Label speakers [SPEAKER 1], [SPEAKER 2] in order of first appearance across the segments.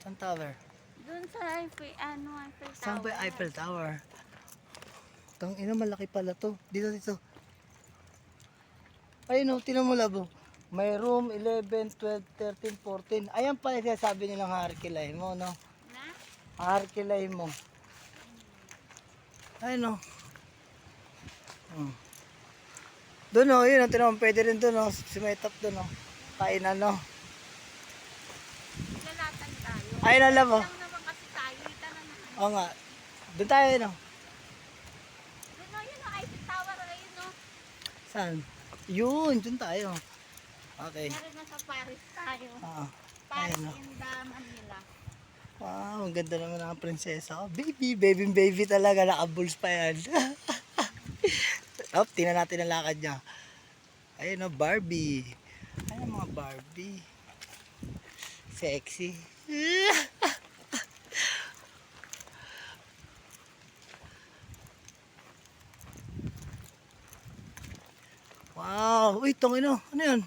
[SPEAKER 1] Saan tower?
[SPEAKER 2] Doon sa Eiffel, Eiffel Tower.
[SPEAKER 1] Saan ba yung Eiffel Tower? Tang ina, malaki pala to. Dito, dito. Ayun o, tinan mo labo. May room 11, 12, 13, 14. Ayan pala sinasabi nilang Harkilay mo, no?
[SPEAKER 2] Na?
[SPEAKER 1] Harkilay mo. Ayun o. Doon o, yun o, tinan mo, pwede rin doon o. Sumetap doon o. Kainan o.
[SPEAKER 2] Lalatan tayo.
[SPEAKER 1] Ayun na labo.
[SPEAKER 2] Lang naman kasi tayo. Tara na.
[SPEAKER 1] Oo nga. Doon tayo no.
[SPEAKER 2] Doon o, yun o, Eiffel Tower. Ayun o.
[SPEAKER 1] Saan? Yun, doon tayo. Okay.
[SPEAKER 2] Meron na sa Paris tayo. Paris
[SPEAKER 1] Ayun o.
[SPEAKER 2] in the Manila.
[SPEAKER 1] Wow, ang ganda naman ng prinsesa. Oh, baby, baby talaga. Naka-bulls pa yan. Oh, tingnan natin ang lakad niya. Ayun o, Barbie. Ayun mga Barbie. Sexy. Wow. Uy, tongino. Ano yun?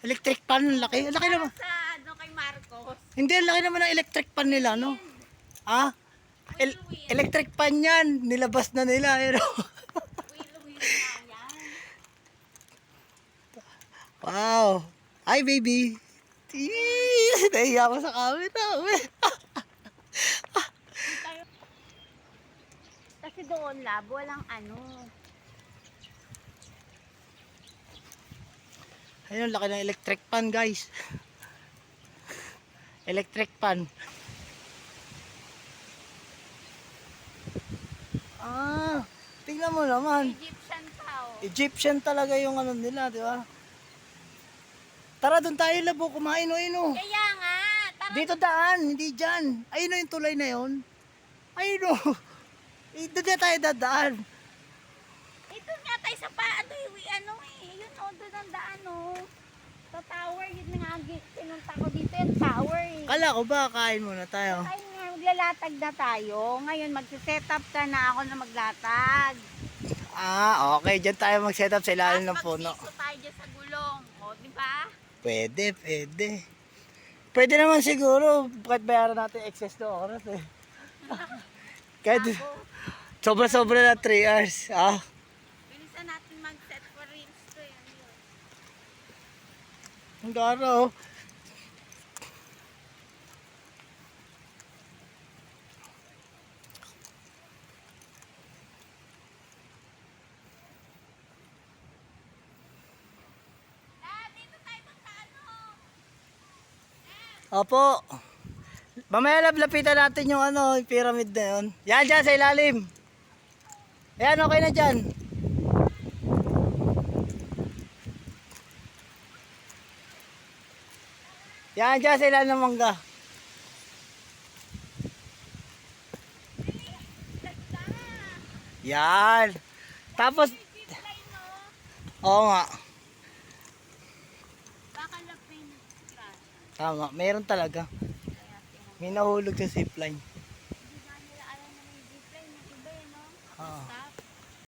[SPEAKER 1] Electric pan. Ang laki. Ang laki naman.
[SPEAKER 2] Sa kay Marcos.
[SPEAKER 1] Hindi, ang laki naman ng electric pan nila, no? Ah?
[SPEAKER 2] Wheel.
[SPEAKER 1] Electric pan yan. Nilabas na nila. Pero...
[SPEAKER 2] Wheel na yan.
[SPEAKER 1] Wow. Hi, baby. Nahiya ko sa camera.
[SPEAKER 2] Kasi doon lab, walang ano.
[SPEAKER 1] Ayun, laki ng electric pan, guys. Electric pan. Ah, tingnan mo naman.
[SPEAKER 2] Egyptian tao.
[SPEAKER 1] Egyptian talaga yung ano nila, di ba? Tara, doon tayo labo, kumain o ino.
[SPEAKER 2] Kaya nga, tara.
[SPEAKER 1] Dito daan, hindi dyan. Ayun o yung tulay na yun. Ayun o. Doon na tayo dadaan.
[SPEAKER 2] Ito nga tayo sa ano eh. Yun o, doon ang daan o. Sa tower, yun nga, pinunta ko dito yung tower eh.
[SPEAKER 1] Kala ko ba, kain muna tayo.
[SPEAKER 2] Ay nga, maglalatag na tayo. Ngayon, magsiset up ka na ako na maglatag.
[SPEAKER 1] Ah, okay. Diyan tayo mag-set up sa ilalim ng puno.
[SPEAKER 2] Magsiso tayo dyan sa gulong. O, di ba?
[SPEAKER 1] Pwede, pwede. Pwede naman siguro. Kahit bayaran natin excess na oras eh. Kahit sobra-sobra na 3 hours. Ah.
[SPEAKER 2] Bilisan natin mag-set for reels to yan.
[SPEAKER 1] Ang gara oh.
[SPEAKER 2] Dito tayo sa ano.
[SPEAKER 1] Opo. Mamaya lapitan natin yung ano, yung pyramid na yun. Yan, dyan sa ilalim. Ayan, okay na dyan. Yan, dyan sa ilalim ng mangga. Yan. Tapos, oo nga.
[SPEAKER 2] Baka lapin.
[SPEAKER 1] Tama, meron talaga. May nahulog sa zipline.
[SPEAKER 2] Hindi na nila alam na may zipline. Iba yun, no?
[SPEAKER 1] Ah.
[SPEAKER 2] Stop.